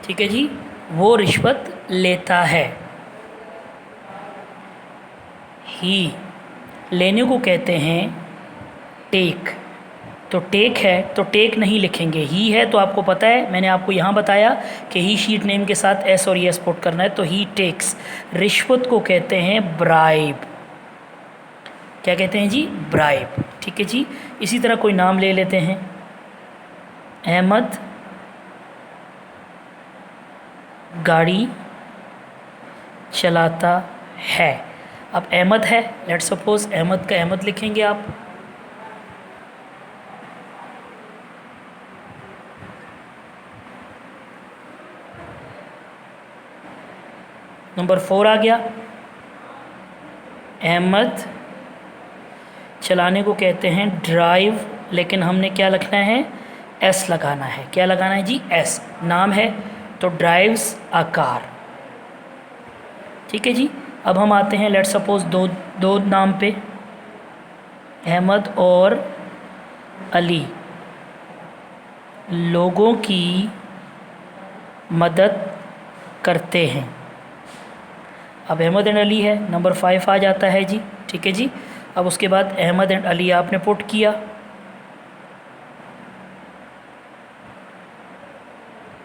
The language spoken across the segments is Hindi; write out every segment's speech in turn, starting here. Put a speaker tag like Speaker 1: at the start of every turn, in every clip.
Speaker 1: ठीक है जी, वो रिश्वत लेता है। ही लेने को कहते हैं टेक। तो टेक है तो टेक नहीं लिखेंगे, ही है तो आपको पता है, मैंने आपको यहाँ बताया कि ही शीट नेम के साथ एस और एस पुट करना है, तो ही टेक्स। रिश्वत को कहते हैं ब्राइब। क्या कहते हैं जी? ब्राइब। ठीक है जी। इसी तरह कोई नाम ले लेते हैं, अहमद गाड़ी चलाता है। अब अहमद है, लेट्स सपोज अहमद का अहमद लिखेंगे आप। नंबर 4 आ गया, अहमद चलाने को कहते हैं ड्राइव, लेकिन हमने क्या लिखना है? एस लगाना है। क्या लगाना है जी? एस। नाम है तो ड्राइव्स अ कार। ठीक है जी। अब हम आते हैं लेट्स सपोज दो नाम पे, अहमद और अली लोगों की मदद करते हैं। अब अहमद एंड अली है, नंबर 5 आ जाता है जी। ठीक है जी। अब उसके बाद अहमद एंड अली आपने पुट किया।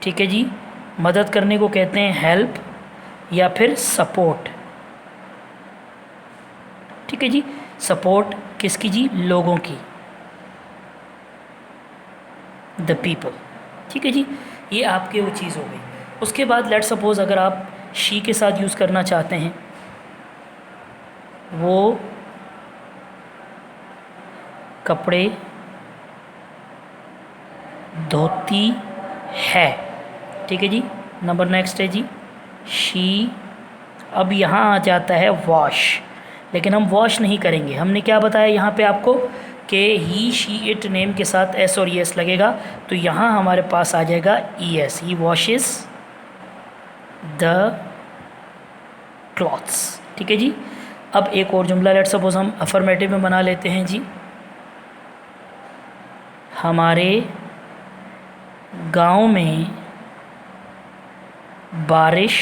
Speaker 1: ठीक है जी। मदद करने को कहते हैं हेल्प या फिर सपोर्ट। ठीक है जी। सपोर्ट किसकी जी? लोगों की, द पीपल। ठीक है जी। ये आपके वो चीज़ हो गई। उसके बाद लेट सपोज अगर आप शी के साथ यूज़ करना चाहते हैं, वो कपड़े धोती है। ठीक है जी। नंबर नेक्स्ट है जी शी। अब यहाँ आ जाता है वॉश, लेकिन हम वॉश नहीं करेंगे। हमने क्या बताया यहाँ पे आपको कि ही शी इट नेम के साथ एस और एस लगेगा, तो यहाँ हमारे पास आ जाएगा E S. He washes the clothes. ठीक है जी। अब एक और जुमला लेट सपोज हम अफर्मेटिव में बना लेते हैं जी। हमारे गांव में बारिश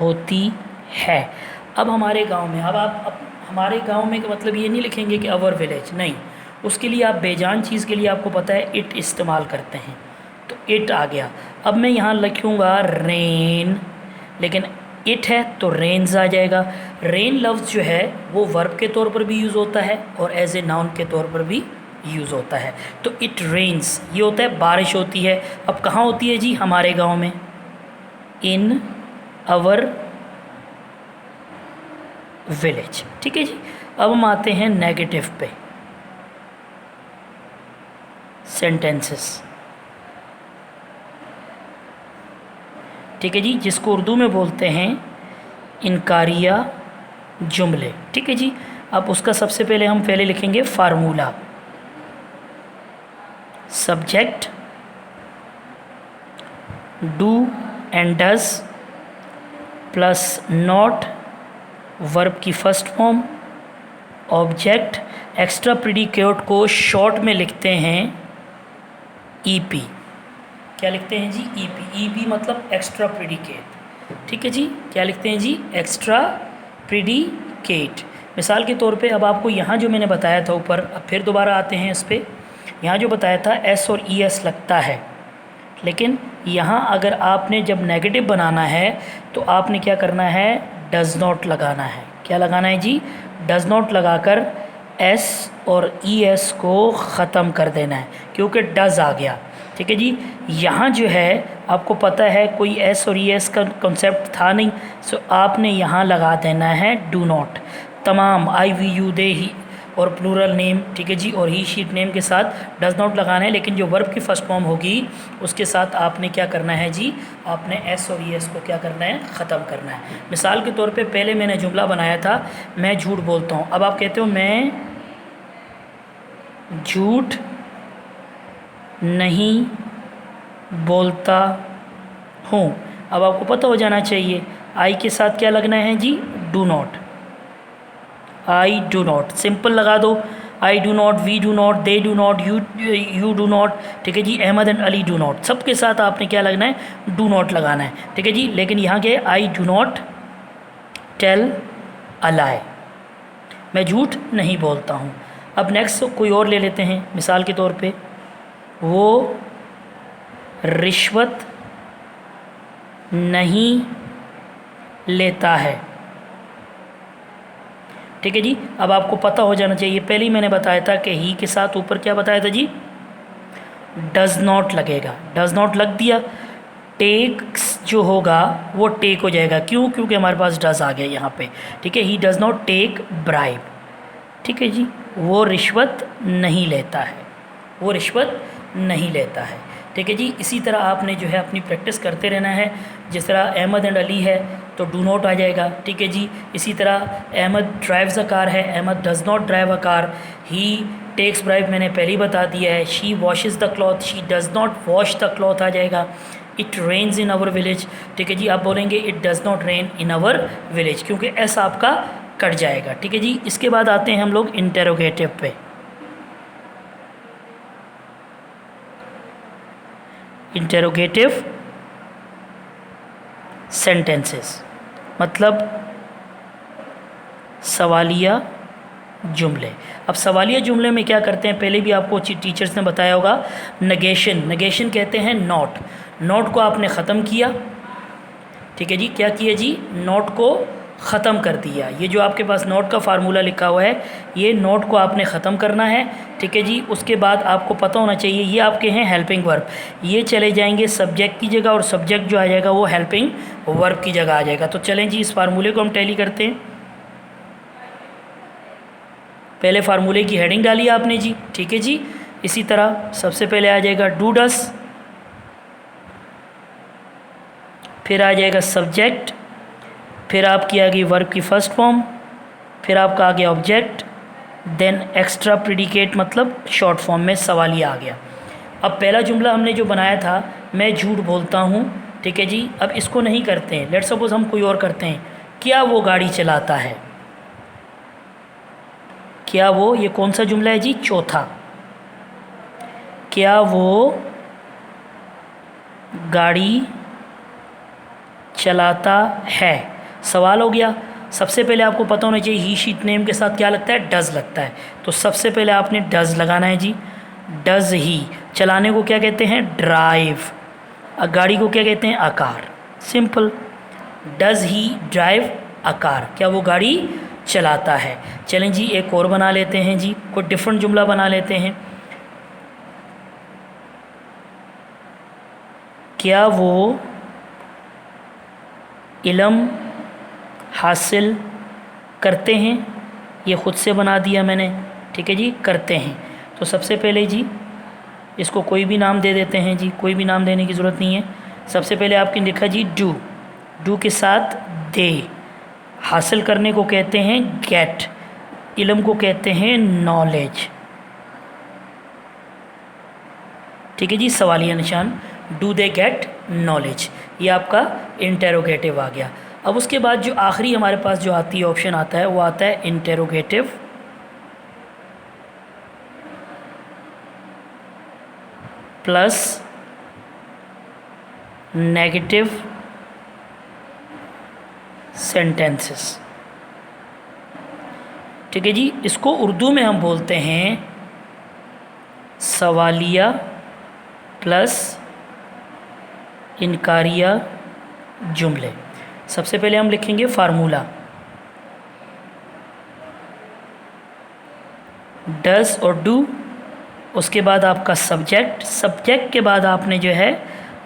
Speaker 1: होती है। अब हमारे गांव में, अब हमारे गांव में का मतलब ये नहीं लिखेंगे कि अवर विलेज, नहीं। उसके लिए आप बेजान चीज़ के लिए आपको पता है इट इस्तेमाल करते हैं, तो इट आ गया। अब मैं यहाँ लिखूँगा रेन, लेकिन इट है तो रेन्स आ जाएगा। रेन लफ्ज़ जो है वो वर्ब के तौर पर भी यूज़ होता है और एज ए नाउन के तौर पर भी यूज़ होता है। तो इट रेन्स ये होता है बारिश होती है। अब कहाँ होती है जी? हमारे गांव में, इन अवर विलेज। ठीक है जी। अब हम आते हैं नेगेटिव पे, सेंटेंसेस। ठीक है जी, जिसको उर्दू में बोलते हैं इनकारिया जुमले। ठीक है जी। अब उसका सबसे पहले हम पहले लिखेंगे formula. Subject do and does plus not, verb की first form, object, extra predicate को शॉर्ट में लिखते हैं ईपी। क्या लिखते हैं जी? ईपी। ईपी मतलब एक्स्ट्रा प्रीडिकेट। ठीक है जी। क्या लिखते हैं जी? Extra predicate. मिसाल के तौर पे अब आपको यहाँ जो मैंने बताया था ऊपर, अब फिर दोबारा आते हैं इस पर। यहाँ जो बताया था एस और ई एस लगता है, लेकिन यहाँ अगर आपने जब नेगेटिव बनाना है तो आपने क्या करना है? डज़ नॉट लगाना है। क्या लगाना है जी? डज़ नॉट लगाकर एस और ई एस को ख़त्म कर देना है, क्योंकि डज़ आ गया। ठीक है जी। यहाँ जो है आपको पता है कोई एस और ई एस का कॉन्सेप्ट था नहीं, सो आपने यहाँ लगा देना है डू नॉट। तमाम आई वी यू दे ही और प्लूरल नेम, ठीक है जी, और ही शीट नेम के साथ डज़ नॉट लगाना है, लेकिन जो वर्ब की फर्स्ट फॉर्म होगी उसके साथ आपने क्या करना है जी? आपने एस और ई एस को क्या करना है? ख़त्म करना है। मिसाल के तौर पे पहले मैंने जुमला बनाया था, मैं झूठ बोलता हूँ। अब आप कहते हो मैं झूठ नहीं बोलता हूँ। अब आपको पता हो जाना चाहिए आई के साथ क्या लगना है जी? Do not. I do not. Simple लगा दो। I do not, we do not, they do not, you do not, ठीक है जी, Ahmed and Ali do not, सबके साथ आपने क्या लगना है, डू नॉट लगाना है, ठीक है जी। लेकिन यहाँ के I do not tell a lie, मैं झूठ नहीं बोलता हूँ। अब नेक्स्ट कोई और ले लेते हैं, मिसाल के तौर पे वो रिश्वत नहीं लेता है, ठीक है जी। अब आपको पता हो जाना चाहिए, पहले ही मैंने बताया था कि ही के साथ ऊपर क्या बताया था जी, डज नॉट लगेगा, डज नॉट लग दिया, टेक्स जो होगा वो टेक हो जाएगा, क्यों, क्योंकि हमारे पास डज आ गया यहाँ पे, ठीक है। He does not take bribe, ठीक है जी, वो रिश्वत नहीं लेता है, वो रिश्वत नहीं लेता है, ठीक है जी। इसी तरह आपने जो है अपनी प्रैक्टिस करते रहना है। जिस तरह अहमद एंड अली है तो डू नॉट आ जाएगा, ठीक है जी। इसी तरह अहमद ड्राइव्स अ कार है, Ahmed does not drive a car. He takes bribe मैंने पहले ही बता दिया है। She washes the cloth, she does not wash the cloth आ जाएगा। It rains in our village, ठीक है जी, आप बोलेंगे it does not rain in our village, क्योंकि ऐसा आपका कट जाएगा, ठीक है जी। इसके बाद आते हैं हम लोग इंटेरोगेटिव पे। इंटेरोगेटिव सेंटेंसेस मतलब सवालिया जुमले। अब सवालिया जुमले में क्या करते हैं, पहले भी आपको टीचर्स ने बताया होगा, नेगेशन, नेगेशन कहते हैं नॉट, नॉट को आपने ख़त्म किया, ठीक है जी, क्या किया जी, नॉट को ख़त्म कर दिया। ये जो आपके पास नॉट का फार्मूला लिखा हुआ है, ये नॉट को आपने ख़त्म करना है, ठीक है जी। उसके बाद आपको पता होना चाहिए ये आपके हैं हेल्पिंग वर्ब, ये चले जाएंगे सब्जेक्ट की जगह, और सब्जेक्ट जो आ जाएगा वो हेल्पिंग वर्ब की जगह आ जाएगा। तो चलें जी, इस फार्मूले को हम टैली करते हैं। पहले फार्मूले की हेडिंग डाली आपने जी, ठीक है जी। इसी तरह सबसे पहले आ जाएगा डू डस, फिर आ जाएगा सब्जेक्ट, फिर आपकी आ गई वर्ब की फर्स्ट फॉर्म, फिर आपका आ गया ऑब्जेक्ट, देन एक्स्ट्रा प्रीडिकेट मतलब शॉर्ट फॉर्म में सवालिया आ गया। अब पहला जुमला हमने जो बनाया था, मैं झूठ बोलता हूँ, ठीक है जी। अब इसको नहीं करते हैं, लेट्स सपोज हम कोई और करते हैं, क्या वो गाड़ी चलाता है, क्या वो, ये कौन सा जुमला है जी, चौथा, क्या वो गाड़ी चलाता है, सवाल हो गया। सबसे पहले आपको पता होना चाहिए ही शीट नेम के साथ क्या लगता है, डज लगता है, तो सबसे पहले आपने डज लगाना है जी। डज ही, चलाने को क्या कहते हैं, ड्राइव, गाड़ी को क्या कहते हैं, a car, simple. Does he drive a car, क्या वो गाड़ी चलाता है। चलें जी, एक और बना लेते हैं जी, कोई डिफरेंट जुमला बना लेते हैं। क्या वो इल्म हासिल करते हैं, ये ख़ुद से बना दिया मैंने, ठीक है जी, करते हैं। तो सबसे पहले जी इसको कोई भी नाम दे देते हैं जी, कोई भी नाम देने की ज़रूरत नहीं है। सबसे पहले आपने लिखा जी डू, डू के साथ दे, हासिल करने को कहते हैं गेट, इल्म को कहते हैं नॉलेज, ठीक है जी, सवालिया निशान, डू दे गेट नॉलेज, ये आपका इंटेरोगेटिव आ गया। अब उसके बाद जो आखिरी हमारे पास जो आती है ऑप्शन आता है, वो आता है इंटेरोगेटिव प्लस नेगेटिव सेंटेंसेस, ठीक है जी। इसको उर्दू में हम बोलते हैं सवालिया प्लस इनकारिया जुमले। सबसे पहले हम लिखेंगे फार्मूला, डज और डू, उसके बाद आपका सब्जेक्ट, सब्जेक्ट के बाद आपने जो है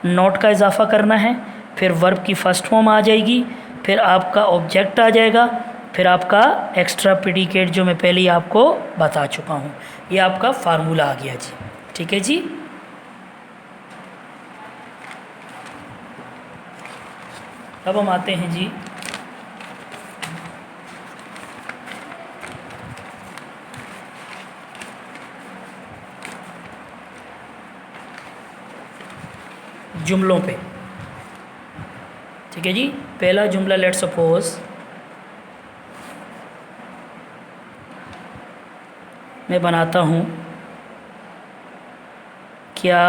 Speaker 1: नॉट का इजाफा करना है, फिर वर्ब की फर्स्ट फॉर्म आ जाएगी, फिर आपका ऑब्जेक्ट आ जाएगा, फिर आपका एक्स्ट्रा प्रीडिकेट जो मैं पहले ही आपको बता चुका हूँ, ये आपका फार्मूला आ गया जी, ठीक है जी। अब हम आते हैं जी जुमलों पे, ठीक है जी। पहला जुमला लेट्स सपोज मैं बनाता हूँ, क्या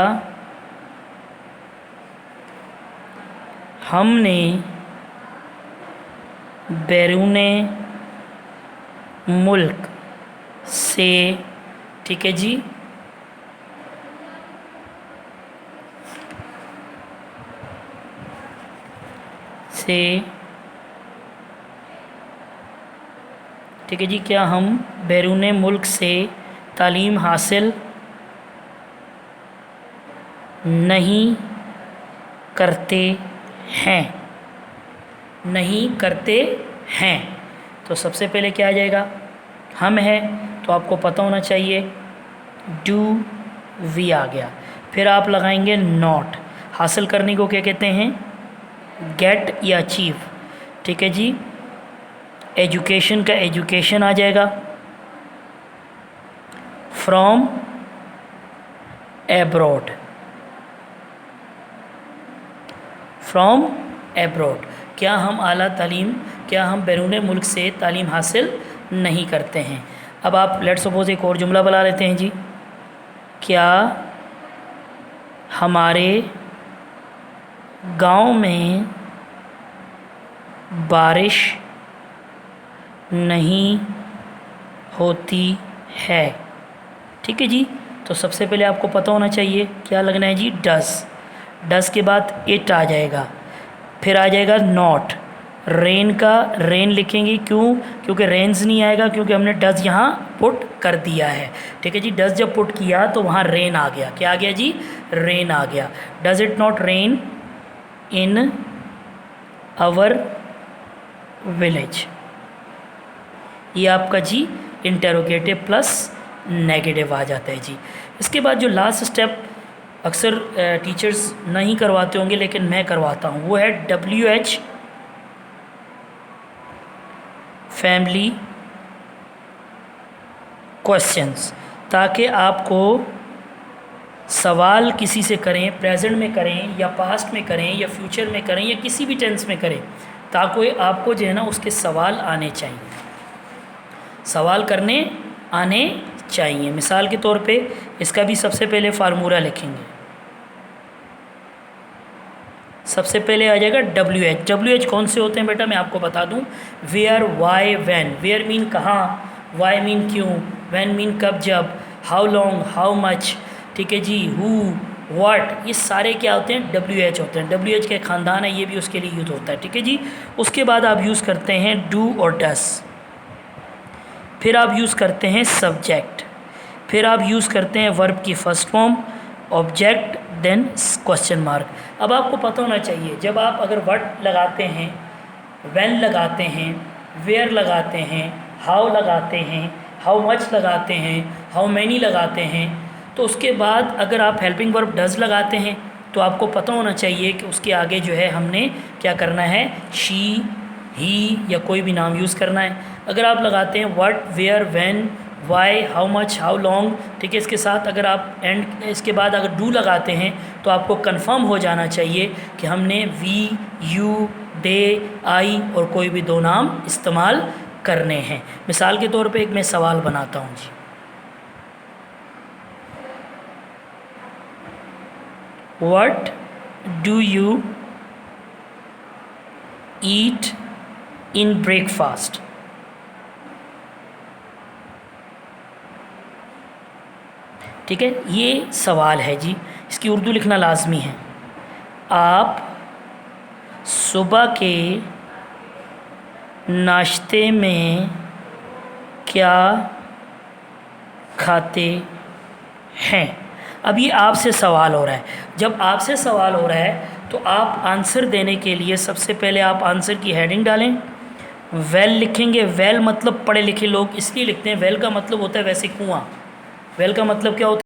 Speaker 1: हमने बैरूने मुल्क से, ठीक है जी, से, ठीक है जी, क्या हम बैरूने मुल्क से तालीम हासिल नहीं करते हैं, नहीं करते हैं। तो सबसे पहले क्या आ जाएगा, हम है, तो आपको पता होना चाहिए डू वी आ गया। फिर आप लगाएंगे नॉट, हासिल करने को क्या कहते हैं, गेट या अचीव, ठीक है जी। एजुकेशन का एजुकेशन आ जाएगा, फ्रॉम एब्रॉड, फ्रॉम एब्रॉड, क्या हम आला तालीम, क्या हम बैरून मुल्क से तालीम हासिल नहीं करते हैं। अब आप लेट्स सपोज एक और जुमला बना लेते हैं जी, क्या हमारे गांव में बारिश नहीं होती है, ठीक है जी। तो सबसे पहले आपको पता होना चाहिए क्या लगना है जी, डस, डस के बाद इट आ जाएगा, फिर आ जाएगा नॉट, रेन का रेन लिखेंगे, क्यों, क्योंकि रेन्स नहीं आएगा, क्योंकि हमने डज यहाँ पुट कर दिया है, ठीक है जी। डज जब पुट किया तो वहाँ रेन आ गया, क्या आ गया जी, रेन आ गया। Does it not rain in our village, ये आपका जी इंटेरोगेटिव प्लस नेगेटिव आ जाता है जी। इसके बाद जो लास्ट स्टेप अक्सर टीचर्स नहीं करवाते होंगे लेकिन मैं करवाता हूँ, वो है WH फैमिली क्वेश्चंस, ताकि आपको सवाल किसी से करें, प्रेजेंट में करें या पास्ट में करें या फ्यूचर में करें या किसी भी टेंस में करें, ताकि आपको जो है ना उसके सवाल आने चाहिए, सवाल करने आने चाहिए। मिसाल के तौर पे इसका भी सबसे पहले फार्मूला लिखेंगे, सबसे पहले आ जाएगा WH। WH कौन से होते हैं बेटा, मैं आपको बता दूं, where, why, when. Where mean कहाँ, वाई मीन क्यों, व्हेन मीन कब जब, हाउ लॉन्ग, हाउ मच, ठीक है जी, हु, व्हाट, ये सारे क्या होते हैं, WH होते हैं। WH के ख़ानदान है, ये भी उसके लिए यूज़ होता है, ठीक है जी। उसके बाद आप यूज़ करते हैं डू और डस, फिर आप यूज़ करते हैं सब्जेक्ट, फिर आप यूज़ करते हैं वर्ब की first form, object, then question mark. अब आपको पता होना चाहिए, जब आप अगर व्हाट लगाते हैं, व्हेन लगाते हैं, वेयर लगाते हैं, हाउ लगाते हैं, हाउ मच लगाते हैं, हाउ मैनी लगाते हैं, तो उसके बाद अगर आप हेल्पिंग वर्ब डज लगाते हैं तो आपको पता होना चाहिए कि उसके आगे जो है हमने क्या करना है, शी, ही या कोई भी नाम यूज़ करना है। अगर आप लगाते हैं what, where, when, why, how much, how long, ठीक है, इसके साथ अगर आप एंड, इसके बाद अगर डू लगाते हैं तो आपको कंफर्म हो जाना चाहिए कि हमने वी, यू, दे, आई और कोई भी दो नाम इस्तेमाल करने हैं। मिसाल के तौर पे एक मैं सवाल बनाता हूँ जी, what do you eat in breakfast, ठीक है, ये सवाल है जी, इसकी उर्दू लिखना लाजमी है। आप सुबह के नाश्ते में क्या खाते हैं। अब ये आपसे सवाल हो रहा है, जब आपसे सवाल हो रहा है तो आप आंसर देने के लिए सबसे पहले आप आंसर की हेडिंग डालें, वेल लिखेंगे। वेल मतलब पढ़े लिखे लोग इसलिए लिखते हैं, वेल का मतलब होता है वैसे कुआं, वेल का मतलब क्या होता है,